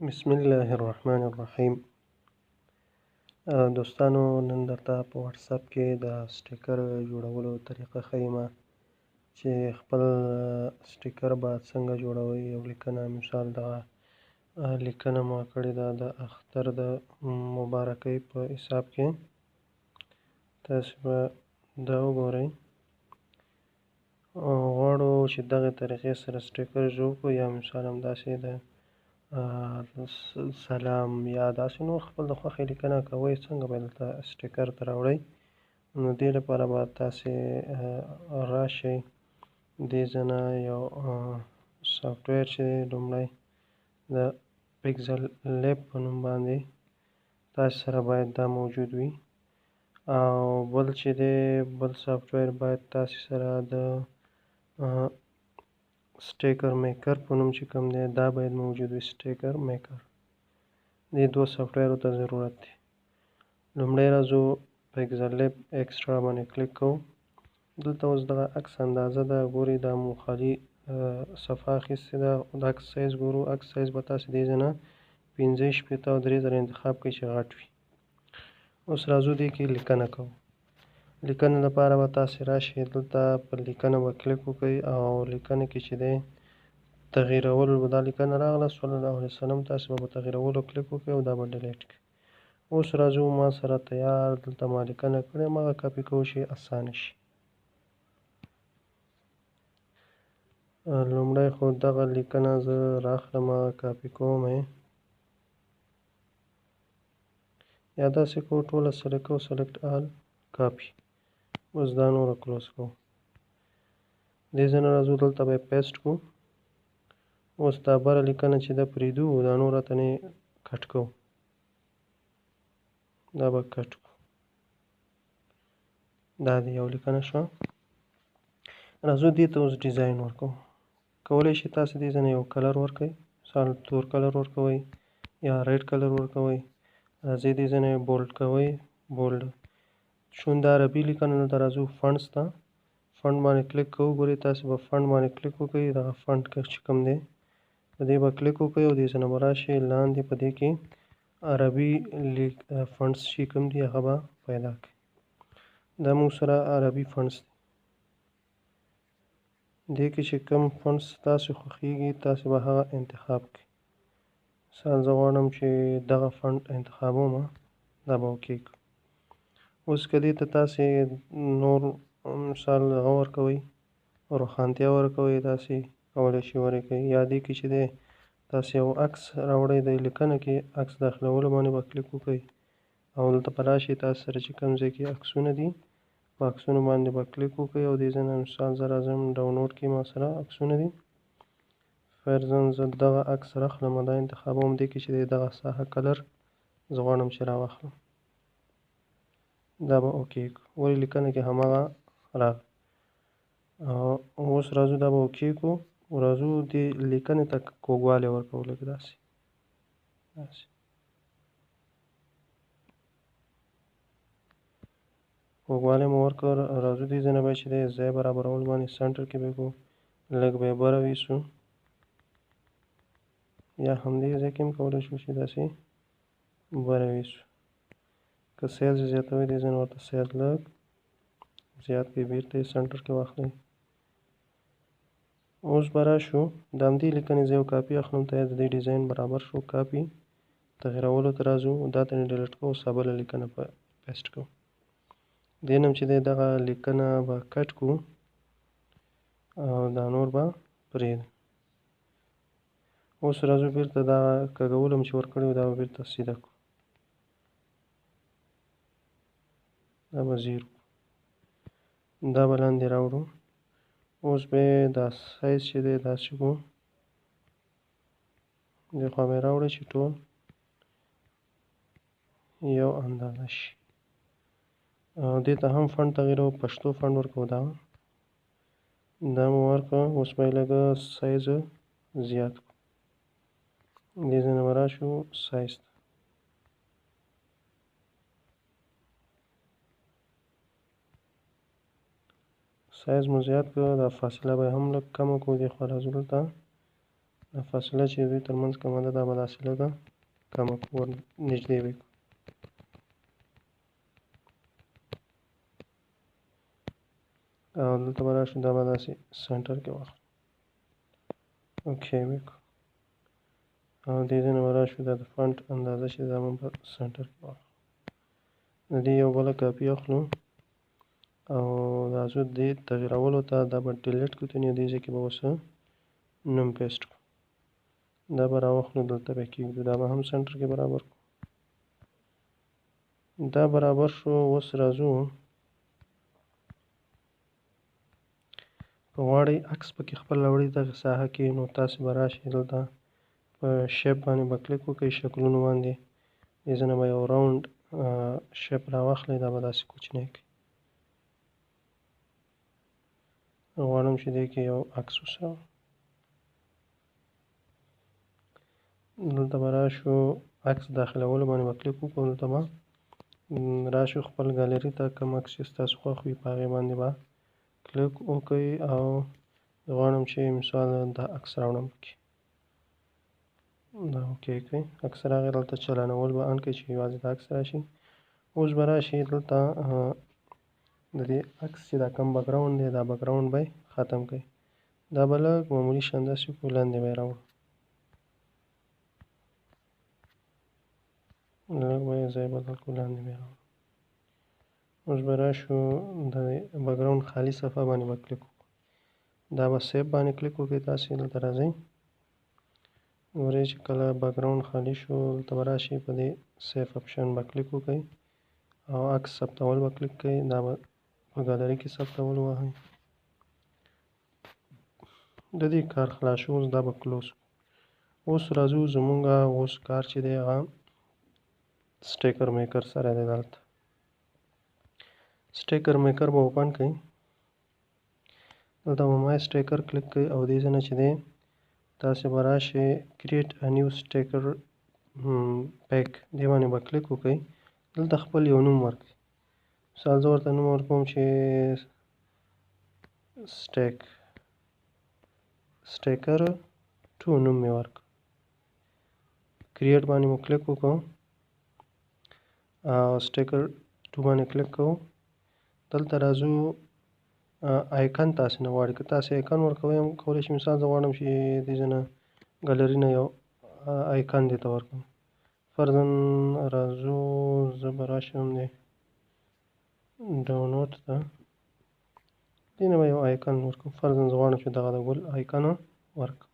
بسم الله الرحمن الرحیم. دوستانو، نن درته په واتساپ کې د سټیکر جوړولو طریقه ښیم چې خپل سټیکر به څنګه جوړوئ. او لیکنه مثال دغه لیکنه ما کړې ده د اختر د مبارکۍ په حساب کې. تاسو به دا وګورئ. غواړو چې دغه طریقې سره سټیکر جوړ کړو، یا مثال همداسې د سلام یا داسې نور خپل د خوښې لیکنه کوئ، څنګه به دلته سټیکر ته راوړئ. نو دې لپاره به تاسې راشئ دې ځای نه یو سافټویر چې دی لومړی د پیکسل لیب په نوم باندې تاسې سره باید دا موجود وي. او بل چې دی بل سافټویر باید تاسې سره د سټیکر میکر په نوم چې کوم دی دا باید موجود وي. سټیکر میکر دې دوه سافټویرو ته ضرورت دی. لومړی راځو پیکسل لیب ایکسټرا باندې کلیک کوو. دلته اوس دغه عکس اندازه ده، ګورئ دا مو خالي صفحه اخیستې ده. د عکس سایز ګورو، عکس سایز به تاسې دې ځای نه 15 شپېته او 3 زره انتخاب کړئ چې غټ وي. اوس راځو دې کې لیکنه کوو. لیکنه لپاره به تاسې راشئ دلته پر لیکنه به کلیک وکړئ او لیکنه کې چې دی تغییرولو به دا لیکنه راغله صلی الله علیه وسلم، تاسې به په تغییرولو کلیک وکړئ او دا به ډیلیټ کړئ. اوس راځو ما سره تیار دلته ما لیکنه کړې، هماغه کاپي کوو چې اسانه شي. لومړی خو دغه لیکنه زه راخلم کاپي کوم یې، یا داسې کوو ټوله سلیکټ کوو، سلیکټ آل کاپي. اوس دا نوره کلوز کوو. دې ځای نه راځو دلته به یې پیسټ کوو. اوس دا بره لیکنه چې ده پرېږدو، دا نور راته نه کټ کوو، دا به کټ کوو. دا د یو لیکنه شوه. راځو دې ته اوس ډیزاین ورکوو. کولی شئ تاسې دې ځای نه یو کلر ورکړئ، مثال تور کلر ورکوئ یا ریډ کلر ورکوئ. راځئ دې ځای نه بولډ کوئ، بولډ شون د عربي لیکنه. دلته راځو فنډس ته، فنډ باندې کلیک کوو. ګورئ تاسې به فنډ باندې کلیک وکړئ، دغه فنډ چې کوم دی په دې به کلیک وکړئ او دې ځای نه به راشئ لاندې په دې کې عربي فنډس چې کوم دي هغه به پیدا کړئ. دا موږ سره عربي فنډس دی. دې کې چې کوم فنډس تاسې خوښیږي تاسې به هغه انتخاب کړئ. مثال زه غواړم چې دغه فنډ انتخابوم، دا به اوکې کړو. اوس که دې ته تاسې نور مثال هغه ورکوئ، روښانتیا ورکوئ، داسې کولی شئ ورکوئ. یا دې کې چې دی تاسې یو عکس راوړئ، د لیکنه کې عکس داخلولو باندې به کلیک وکړئ او دلته به راشئ تاسې سره چې کوم ځای کې عکسونه دي په عکسونو باندې به کلیک وکړئ او دې ځای نه مثال زه راځم ډاونلوډ کې ما سره عکسونه دي. فرضاً زه دغه عکس راخلم، دا انتخابوم. دې کې چې دی دغه ساحه کلر زه غواړم چې راواخلم، دا به اوکې کړو. ولې لیکنه کې هماغه راغی. اوس راځو دا به اوکې کړو. راځو دې لیکنې ته کوږوالی ورکوو، لږ داسې کوږوالی مو ورکړ. راځو دې ځای نه به چې دی ځای برابرول باندې سنټر کې به یې کوو، لږ به یې بره ویسو، یا همدې ځای کې هم کولی شو چې داسې بره ویسو. که سایز یې زیاتوئ دې ځای نه ورته سایز لږ زیات کړئ، بېرته یې سنټر کې واخلئ. اوس به راشو د همدې لیکنې زه یو کاپي اخلم، ته د دې ډیزاین برابر شو. کاپي تغییرولو ته راځو، دا ته ډیلیټ کوو، بله لیکنه پیسټ کوو. دې نه چې دی دغه لیکنه به کټ کوو او دا نور به پرېږدو. اوس راځو بېرته دغه کږولو چې ورکړی وو دا به بېرته سیده کړو، دا به 0 دا به لاندې راوړو. اوس به یې دا سایز چې دی داسې کوو، دې خوا به یې راوړئ چې ټول یو اندازه شي. او دې ته هم فنډ تغییروو، پښتو فنډ ورکوو، دا مو ورکړه. اوس به یې لږه سایز زیات کړو. دې ځای نه به راشو سایز ته، سایز مو زیات کړه. دا فاصله به یې هم لږ کمه کړو. دې خوا راځو دلته دا فاصله چې دوی ترمنځ کمه ده دا به داسې لږه کمه کړو ور نږدې وي او دلته به راشو دا به داسې سنټر کې واخلو اوکې وي او دې ځای نه به راشو دا د فونټ اندازه چې دا به په سنټر کې واخلو د دې یو بله کاپي اخلو او راځو دې تغیرولو ته دا به ډیلیټ کړو نو دې ځای کې به اوس نوم پیسټ کړو دا به راواخلو دلته به کېږدو دا به هم سنټر کې برابر کړو دا برابر شو اوس راځو که غواړئ عکس پکې خپل راوړئ دغه ساحه کې نو تاسې به راشئ دلته په شیپ باندې به کلیک وکړئ شکلونو باندې دې ځای نه به یو راوند شیپ راواخلئ دا به داسې کوچنی کړئ غواړم چې دې کې یو عکس اوس راوړم دلته به راشو عکس داخلولو باندې به کلیک وکړو دلته به راشو خپل ګالري ته کوم عکس چې ستاسو خوښ وي په هغې باندې به کلیک وکړئ او غواړم چې مثال دا عکس راوړم پکې دا اوکې کړئ عکس راغی دلته چلانول به ان کړئ چې یوازې دا عکس راشي اوس به راشي دلته د دې عکس چې دا کوم بکګراوند دی دا بکګراوند به ختم کړئ دا به لږ معمولي شان داسې وکړو لاندې به یې راوړو لږ به یې ځای بدل کړو لاندې به یې راوړو اوس به راشو د بکګراوند خالي صفحه باندې به کلیک وکړو دا به سیف باندې کلیک وکړئ تاسې دلته راځئ ورې چې کله بکګراوند خالي شو دلته به راشئ په دې سیف اپشن به کلیک وکړئ او عکس ثبتول به کلیک کړئ دا به په ګالري کې ثبتول ووهئ د دې کار خلاص شو اوس دا به کلوز اوس راځو زمونږ اوس کار چې دی هغه سټیکر میکر سره دی دلته سټیکر میکر به اوپن کړئ دلته به مای سټیکر کلیک کړئ او دې ځای نه چې دی تاسې به راشئ کریټ ا نیو سټیکر پیک دې باندې به کلیک وکړئ دلته خپل یو نوم ورکړئ مثال زه ورته نوم ورکوم چې سټیکر 2 نوم مې ورکړ کریټ باندې مو کلیک وکړو او سټیکر 2 باندې کلیک کوو دلته راځو آیکن تاسې نه غواړئ که تاسې آیکن ورکوئ هم کولی شئ مثال زه غواړم چې دې ځای نه ګالري نه یو آیکن دې ته ورکړم فرضاً راځو زه به راشم دی ډاونلوډ ته دې نه به یو آیکن ورکړم فرضاً زه غواړم چې دغه د ګل آیکن ورکړم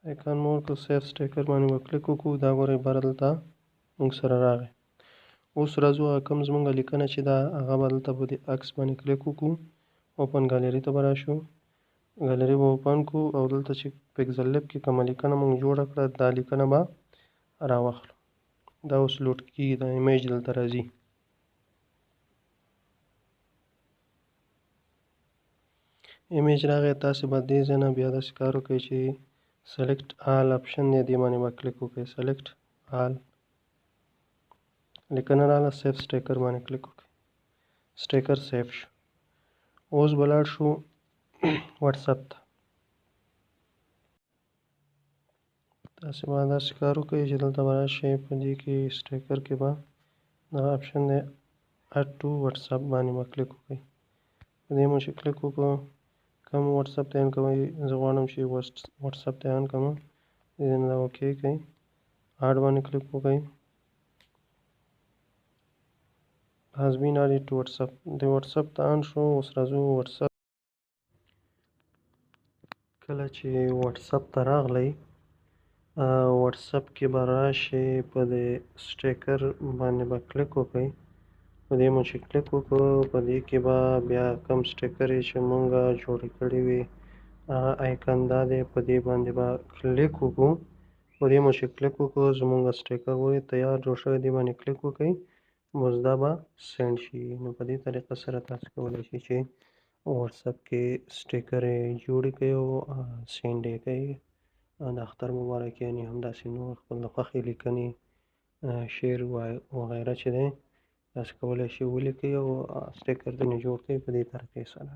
آیکن مو ورکړ سیف سټیکر باندې به کلیک وکړو دا ګورئ بره دلته موږ سره راغی اوس راځو هغه کوم زموږ لیکنه چې ده هغه به دلته په دې عکس باندې کلیک وکړو اوپن ګالري ته به راشو ګالري به اوپن کړو او دلته چې پکسل لیب کې کومه لیکنه موږ جوړه کړه دا لیکنه به راواخلو دا اوس لوډ کېږي دا ایمیج دلته راځي ایمیج راغی تاسې به دې ځای نه بیا داسې کار وکړئ چې سلیکټ آل اپشن دی دې باندې به کلیک وکړئ سلیکټ آل لیکنه راغله سیف سټیکر باندې کلیک وکړئ سټیکر سیف شو اوس به لاړ شو واتساپ ته تاسې به داسې کار وکړئ چې دلته به راشئ په دې کې سټیکر کې به دغه اپشن دی اډ ټو واتساپ باندې به کلیک وکړئ په دې مو چې کلیک وکړو کوم واتساپ ته ان کوئ زه غواړم چې واتساپ ته ان کوم دې نه دا اوکې کړئ اډ باندې کلیک وکړئ has been added to WhatsApp د WhatsApp ته ان شو اوس راځو WhatsApp کله چې WhatsApp ته راغلی WhatsApp کې به راشئ په دې سټیکر باندې به کلیک وکړئ په دې مو چې کلیک وکړو په دې کې به بیا کوم سټیکر چې مونږ جوړې کړې وي هغه آیکن دا دی په دې باندې به کلیک وکړو په دې مو چې کلیک وکړو زمونږ سټیکر ګورئ تیار جوړ شوی دې باندې کلیک وکړئ بس دا به سینډ شي نو په دې طریقه سره تاسو کولی شئ چې واتساپ کې سټیکر یې جوړې کړئ او سینډ یې کړئ د اختر مبارک یعنې همداسې نور خپل د خوښې لیکنې شعر وغیره چې دی تاسو کولی شئ ولیکئ او سټیکر ځینې جوړ کړئ په دې طریقې سره.